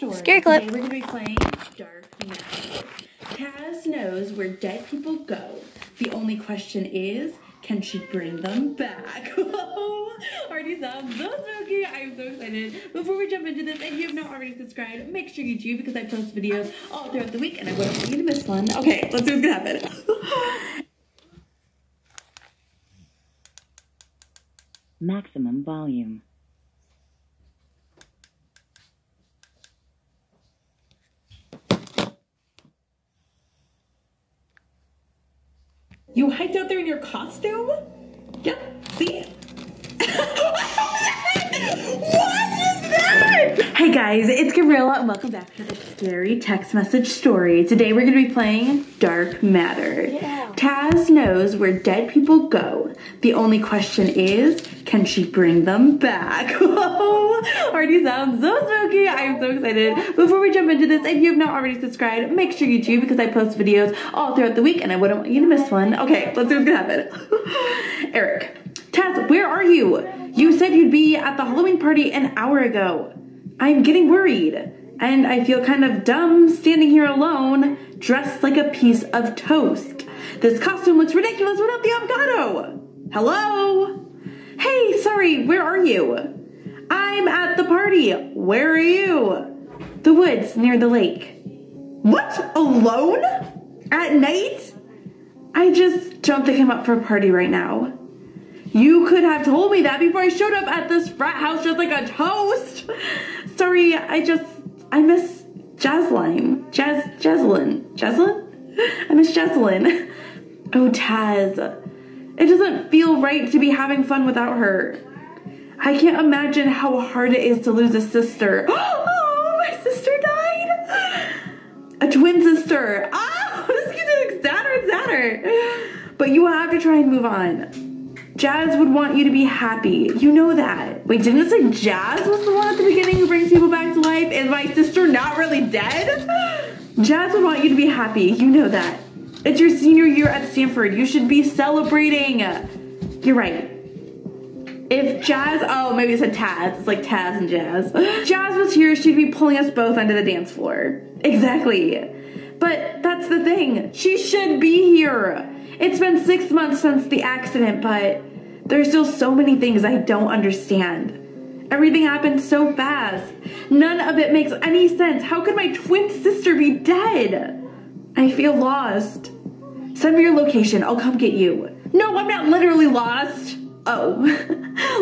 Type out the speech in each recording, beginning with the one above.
story. Scary clip. Today we're going to be playing Dark Matter. Taz knows where dead people go. The only question is, can she bring them back? Already sounds so spooky. I'm so excited. Before we jump into this, if you have not already subscribed, make sure you do because I post videos all throughout the week and I wouldn't want you to miss one. Okay, let's see what's going to happen. Maximum volume. You hiked out there in your costume? Yep, see? What is that? Hey guys, it's Gabriella and welcome back to the scary text message story. Today we're going to be playing Dark Matter. Yeah. Taz knows where dead people go. The only question is, can she bring them back? Already sounds so spooky. I'm so excited. Before we jump into this, if you have not already subscribed, make sure you do because I post videos all throughout the week and I wouldn't want you to miss one. Okay, let's see what's gonna happen. Eric, Taz, where are you? You said you'd be at the Halloween party an hour ago. I'm getting worried and I feel kind of dumb standing here alone, dressed like a piece of toast. This costume looks ridiculous without the avocado. Hello? Hey, sorry, where are you? I'm at the party. Where are you? The woods near the lake. What? Alone? At night? I just don't think I'm up for a party right now. You could have told me that before I showed up at this frat house just like a toast. Sorry, I miss Jaslyn. Jaslyn? I miss Jaslyn. Oh, Taz. It doesn't feel right to be having fun without her. I can't imagine how hard it is to lose a sister. Oh, my sister died. A twin sister. Oh, this keeps getting sadder and sadder. But you have to try and move on. Jazz would want you to be happy. You know that. Wait, didn't it say Jazz was the one at the beginning who brings people back to life? Is my sister not really dead? Jazz would want you to be happy. You know that. It's your senior year at Stanford. You should be celebrating. You're right. If Jazz, oh, maybe it said Taz. It's like Taz and Jazz. Jazz was here, she'd be pulling us both onto the dance floor. Exactly. But that's the thing. She should be here. It's been 6 months since the accident, but there's still so many things I don't understand. Everything happened so fast. None of it makes any sense. How could my twin sister be dead? I feel lost. Send me your location. I'll come get you. No, I'm not literally lost. Oh.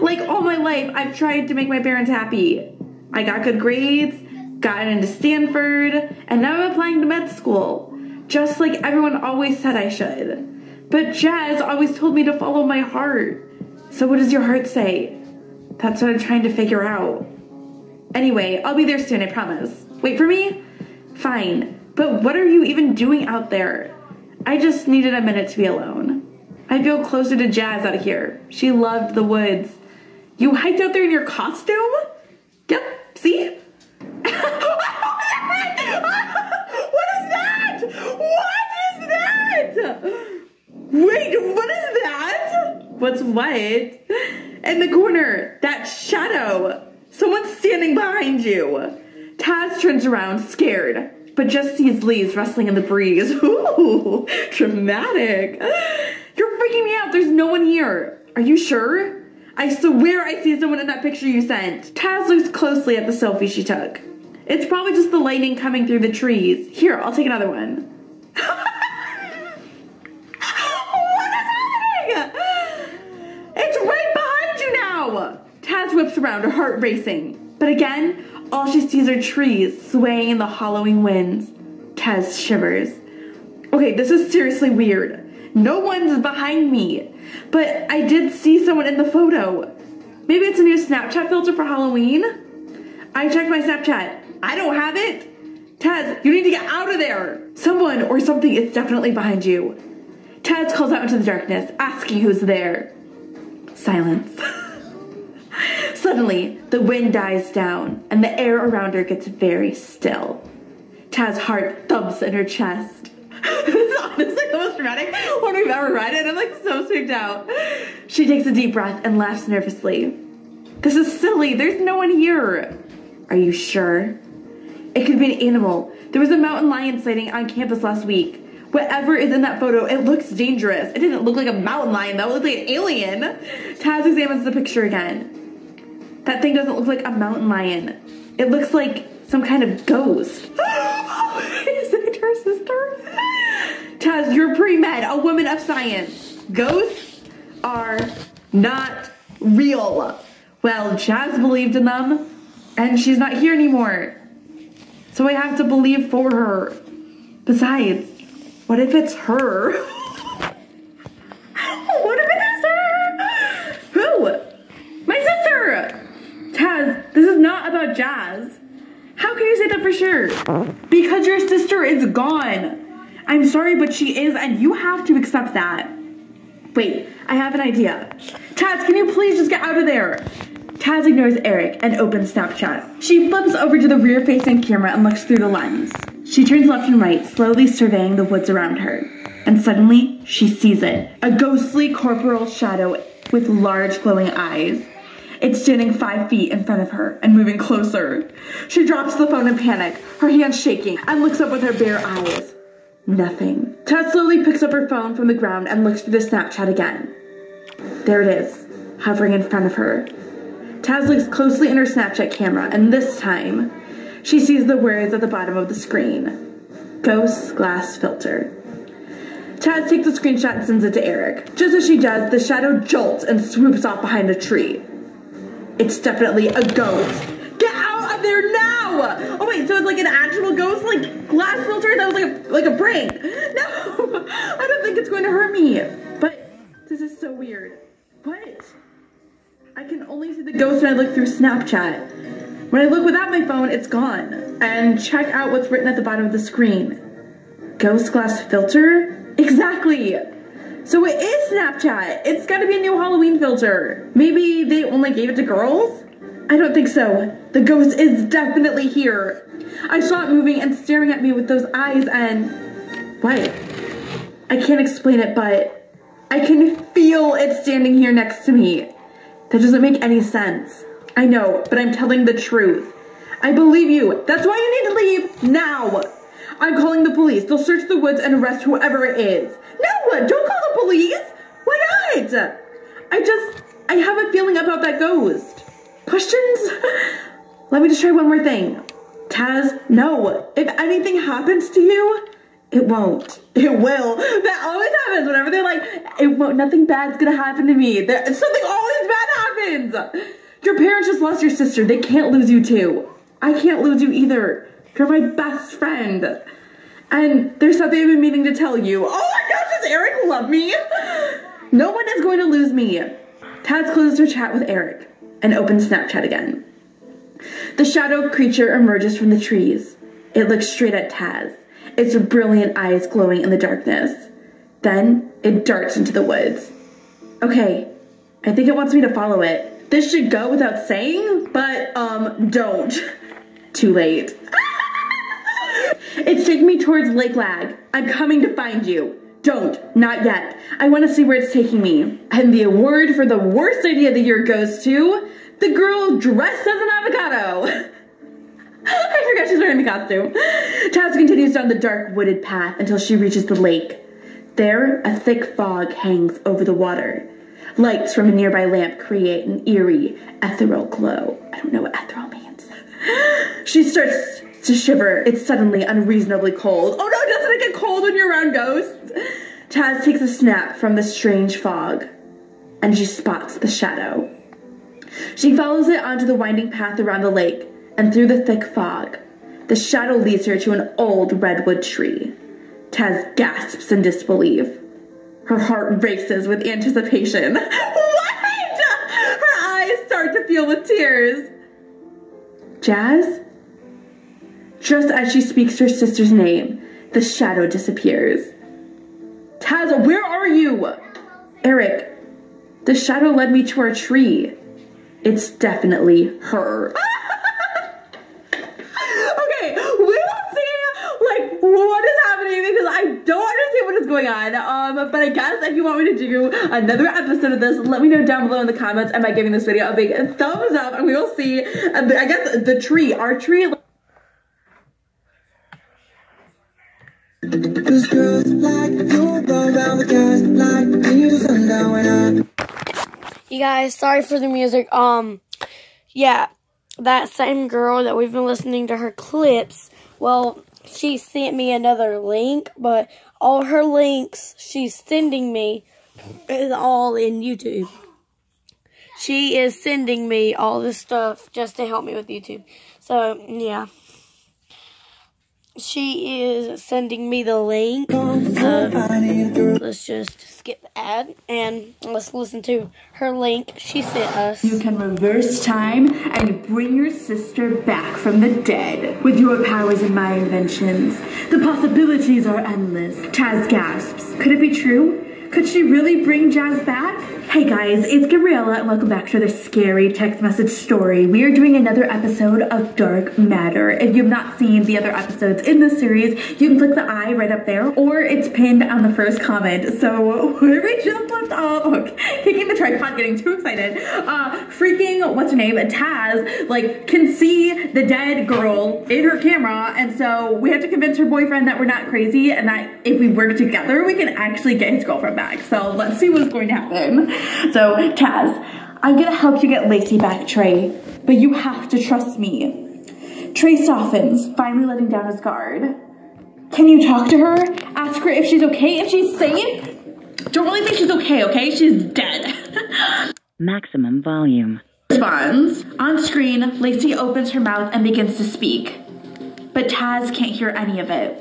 Like all my life, I've tried to make my parents happy. I got good grades, got into Stanford, and now I'm applying to med school. Just like everyone always said I should. But Jazz always told me to follow my heart. So what does your heart say? That's what I'm trying to figure out. Anyway, I'll be there soon, I promise. Wait for me? Fine. But what are you even doing out there? I just needed a minute to be alone. I feel closer to Jazz out here. She loved the woods. You hiked out there in your costume? Yep, see? What is that? What is that? Wait, what is that? What's what? In the corner, that shadow. Someone's standing behind you. Taz turns around, scared, but just sees leaves rustling in the breeze. Ooh, dramatic. You're freaking me out. There's no one here. Are you sure? I swear I see someone in that picture you sent. Taz looks closely at the selfie she took. It's probably just the lightning coming through the trees. Here, I'll take another one. What is happening? It's right behind you now. Taz whips around, her heart racing. But again, all she sees are trees swaying in the hollowing winds. Taz shivers. Okay, this is seriously weird. No one's behind me, but I did see someone in the photo. Maybe it's a new Snapchat filter for Halloween? I checked my Snapchat. I don't have it. Taz, you need to get out of there. Someone or something is definitely behind you. Taz calls out into the darkness, asking who's there. Silence. Suddenly, the wind dies down, and the air around her gets very still. Taz's heart thumps in her chest. This is honestly the most dramatic one we've ever read, and I'm like so spooked out. She takes a deep breath and laughs nervously. This is silly. There's no one here. Are you sure? It could be an animal. There was a mountain lion sighting on campus last week. Whatever is in that photo, it looks dangerous. It didn't look like a mountain lion, though. It looked like an alien. Taz examines the picture again. That thing doesn't look like a mountain lion. It looks like some kind of ghost. Is it her sister? Taz, you're pre-med, a woman of science. Ghosts are not real. Well, Jazz believed in them, and she's not here anymore. So I have to believe for her. Besides, what if it's her? What if it is her? Who? My sister! Taz, this is not about Jazz. How can you say that for sure? Because your sister is gone. I'm sorry, but she is, and you have to accept that. Wait, I have an idea. Taz, can you please just get out of there? Taz ignores Eric and opens Snapchat. She flips over to the rear-facing camera and looks through the lens. She turns left and right, slowly surveying the woods around her. And suddenly, she sees it. A ghostly corporeal shadow with large glowing eyes. It's standing 5 feet in front of her and moving closer. She drops the phone in panic, her hands shaking, and looks up with her bare eyes. Nothing. Taz slowly picks up her phone from the ground and looks through the Snapchat again. There it is, hovering in front of her. Taz looks closely in her Snapchat camera, and this time, she sees the words at the bottom of the screen. Ghost glass filter. Taz takes a screenshot and sends it to Eric. Just as she does, the shadow jolts and swoops off behind a tree. It's definitely a ghost. Get out of there now! Oh wait, so it's like an actual ghost, like glass filter? That was like a prank. No, I don't think it's going to hurt me. But this is so weird. What? I can only see the ghost when I look through Snapchat. When I look without my phone, it's gone. And check out what's written at the bottom of the screen. Ghost glass filter? Exactly. So it is Snapchat. It's gotta be a new Halloween filter. Maybe they only gave it to girls? I don't think so. The ghost is definitely here. I saw it moving and staring at me with those eyes and... What? I can't explain it, but I can feel it standing here next to me. That doesn't make any sense. I know, but I'm telling the truth. I believe you. That's why you need to leave now. I'm calling the police. They'll search the woods and arrest whoever it is. No, don't call the police. Why not? I have a feeling about that ghost. Questions? Let me just try one more thing. Taz, no. If anything happens to you, it won't. It will. That always happens whenever they're like, it won't, nothing bad's gonna happen to me. Something always bad happens. Your parents just lost your sister. They can't lose you too. I can't lose you either. You're my best friend. And there's something I've been meaning to tell you. Oh my gosh, does Eric love me? No one is going to lose me. Taz closes her chat with Eric and opens Snapchat again. The shadow creature emerges from the trees. It looks straight at Taz, its brilliant eyes glowing in the darkness. Then it darts into the woods. Okay, I think it wants me to follow it. This should go without saying, but don't. Too late. It's taking me towards Lake Lag. I'm coming to find you. Don't, not yet. I want to see where it's taking me. And the award for the worst idea of the year goes to the girl dressed as an avocado. I forgot she's wearing the costume. Taz continues down the dark wooded path until she reaches the lake. There, a thick fog hangs over the water. Lights from a nearby lamp create an eerie, ethereal glow. I don't know what ethereal means. She starts to shiver. It's suddenly unreasonably cold. Oh no, doesn't it get cold when you're around ghosts? Taz takes a snap from the strange fog, and she spots the shadow. She follows it onto the winding path around the lake, and through the thick fog. The shadow leads her to an old redwood tree. Taz gasps in disbelief. Her heart races with anticipation. What? Her eyes start to fill with tears. Jazz? Just as she speaks her sister's name, the shadow disappears. Taz, where are you? Eric, the shadow led me to our tree. It's definitely her. Okay, we will see, like, what is happening because I don't understand what is going on. But I guess if you want me to do another episode of this, let me know down below in the comments and by giving this video a big thumbs up, and we will see, I guess, the tree, our tree. Cause girls like you go around with guys like me till sundown when You guys, sorry for the music. Yeah, that same girl that we've been listening to her clips, well, she sent me another link, but all her links she's sending me is all in YouTube. She is sending me all this stuff just to help me with YouTube. So, yeah. She is sending me the link. Let's just skip the ad and let's listen to her link she sent us. You can reverse time and bring your sister back from the dead. With your powers and my inventions, the possibilities are endless. Taz gasps. Could it be true? Could she really bring Jazz back? Hey guys, it's Gabriella and welcome back to the scary text message story. We are doing another episode of Dark Matter. If you've not seen the other episodes in this series, you can click the I right up there, or it's pinned on the first comment. So where we just left off, kicking the tripod, getting too excited. Freaking, what's her name, Taz, like, can see the dead girl in her camera, and so we have to convince her boyfriend that we're not crazy and that if we work together, we can actually get his girlfriend back. So let's see what's going to happen. So, Taz, I'm gonna help you get Lacey back, Trey, but you have to trust me. Trey softens, finally letting down his guard. Can you talk to her? Ask her if she's okay, if she's safe? Don't really think she's okay? She's dead. Maximum volume. Responds. On screen, Lacey opens her mouth and begins to speak, but Taz can't hear any of it.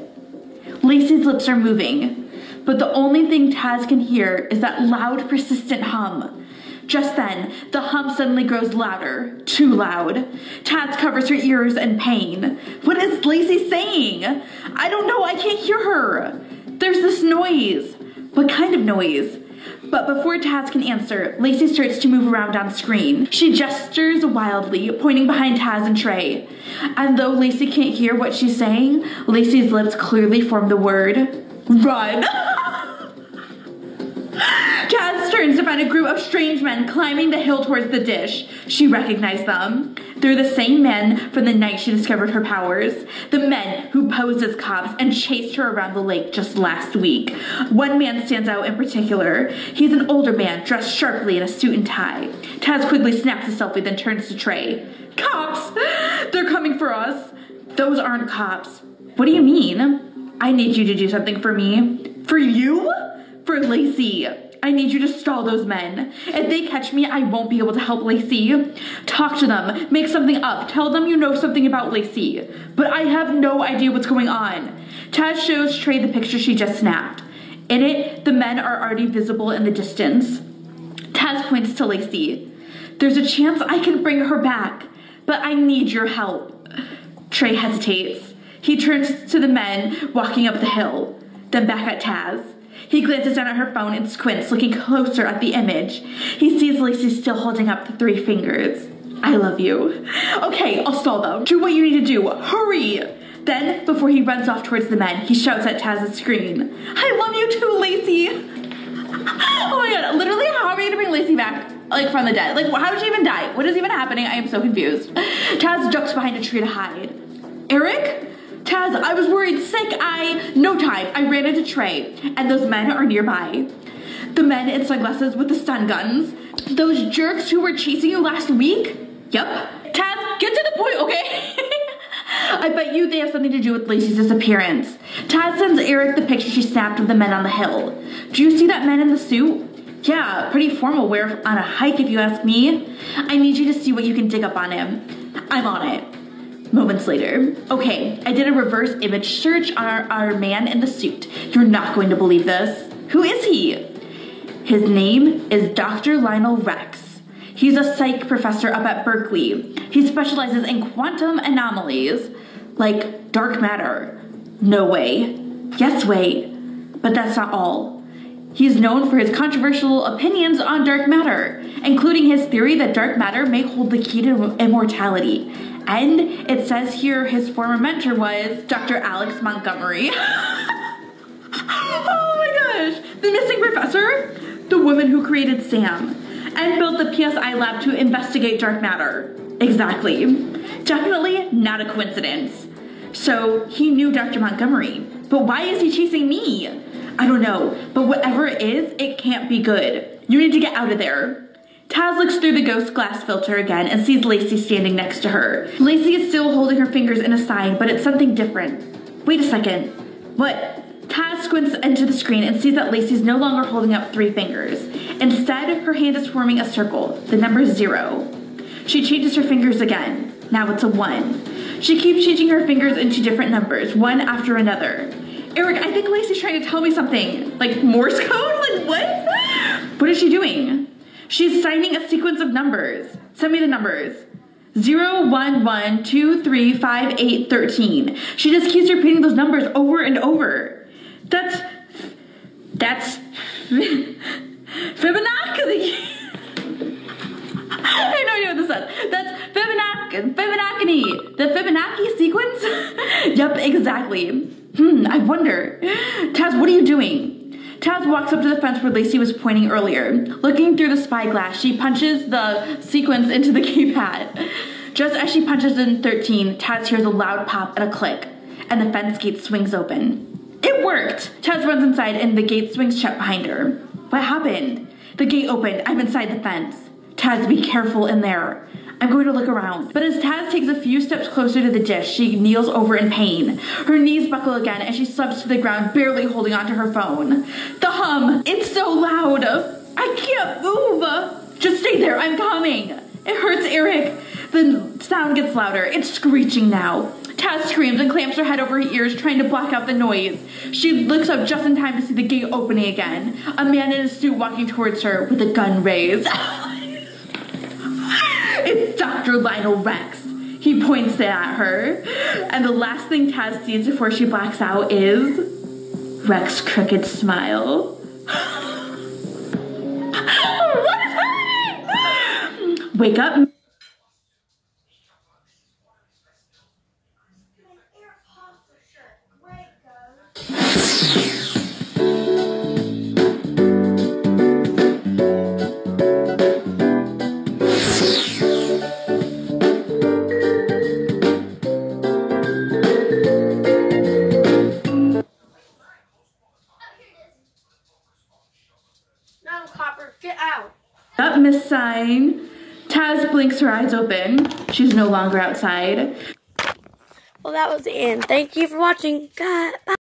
Lacey's lips are moving, but the only thing Taz can hear is that loud, persistent hum. Just then, the hum suddenly grows louder, too loud. Taz covers her ears in pain. What is Lacey saying? I don't know, I can't hear her. There's this noise. What kind of noise? But before Taz can answer, Lacey starts to move around on screen. She gestures wildly, pointing behind Taz and Trey. And though Lacey can't hear what she's saying, Lacey's lips clearly form the word, run. Taz turns to find a group of strange men climbing the hill towards the dish. She recognized them. They're the same men from the night she discovered her powers. The men who posed as cops and chased her around the lake just last week. One man stands out in particular. He's an older man dressed sharply in a suit and tie. Taz quickly snaps a selfie, then turns to Trey. Cops! They're coming for us. Those aren't cops. What do you mean? I need you to do something for me. For you? For Lacey. I need you to stall those men. If they catch me, I won't be able to help Lacey. Talk to them. Make something up. Tell them you know something about Lacey. But I have no idea what's going on. Taz shows Trey the picture she just snapped. In it, the men are already visible in the distance. Taz points to Lacey. There's a chance I can bring her back, but I need your help. Trey hesitates. He turns to the men walking up the hill, then back at Taz. He glances down at her phone and squints, looking closer at the image. He sees Lacey still holding up the 3 fingers. I love you. Okay, I'll stall them. Do what you need to do. Hurry! Then, before he runs off towards the men, he shouts at Taz's screen. I love you too, Lacey! Oh my god, literally, how are we gonna bring Lacey back, like, from the dead? Like, how did she even die? What is even happening? I am so confused. Taz ducks behind a tree to hide. Eric? Taz, I was worried, sick, no time. I ran into Trey, and those men are nearby. The men in sunglasses with the stun guns. Those jerks who were chasing you last week? Yep. Taz, get to the point, okay? I bet you they have something to do with Lacey's disappearance. Taz sends Eric the picture she snapped of the men on the hill. Do you see that man in the suit? Yeah, pretty formal wear on a hike if you ask me. I need you to see what you can dig up on him. I'm on it. Moments later. Okay, I did a reverse image search on our man in the suit. You're not going to believe this. Who is he? His name is Dr. Lionel Rex. He's a psych professor up at Berkeley. He specializes in quantum anomalies, like dark matter. No way. Yes, way. But that's not all. He's known for his controversial opinions on dark matter, including his theory that dark matter may hold the key to immortality. And it says here his former mentor was Dr. Alex Montgomery. Oh my gosh. The missing professor? The woman who created Sam and built the PSI lab to investigate dark matter. Exactly. Definitely not a coincidence. So he knew Dr. Montgomery. But why is he chasing me? I don't know, but whatever it is, it can't be good. You need to get out of there. Taz looks through the ghost glass filter again and sees Lacey standing next to her. Lacey is still holding her fingers in a sign, but it's something different. Wait a second. What? Taz squints into the screen and sees that Lacey's no longer holding up 3 fingers. Instead, her hand is forming a circle, the number 0. She changes her fingers again. Now it's a 1. She keeps changing her fingers into different numbers, one after another. Eric, I think Lacey's trying to tell me something. Like Morse code? Like what? What is she doing? She's signing a sequence of numbers. Send me the numbers. 0, 1, 1, 2, 3, 5, 8, 13. She just keeps repeating those numbers over and over. That's Fibonacci. I have no idea what this says. That's Fibonacci. The Fibonacci sequence? Yup, exactly. I wonder. Taz, what are you doing? Taz walks up to the fence where Lacey was pointing earlier. Looking through the spyglass, she punches the sequence into the keypad. Just as she punches in 13, Taz hears a loud pop and a click, and the fence gate swings open. It worked! Taz runs inside and the gate swings shut behind her. What happened? The gate opened. I'm inside the fence. Taz, be careful in there. I'm going to look around. But as Taz takes a few steps closer to the dish, she kneels over in pain. Her knees buckle again and she slumps to the ground, barely holding onto her phone. The hum! It's so loud! I can't move! Just stay there, I'm coming! It hurts, Eric! The sound gets louder. It's screeching now. Taz screams and clamps her head over her ears, trying to block out the noise. She looks up just in time to see the gate opening again. A man in a suit walking towards her with a gun raised. It's Dr. Lionel Rex. He points it at her, and the last thing Taz sees before she blacks out is Rex's crooked smile. What is happening? Wake up. Get out. Up, Miss Sign. Taz blinks her eyes open. She's no longer outside. Well, that was the end. Thank you for watching. Bye.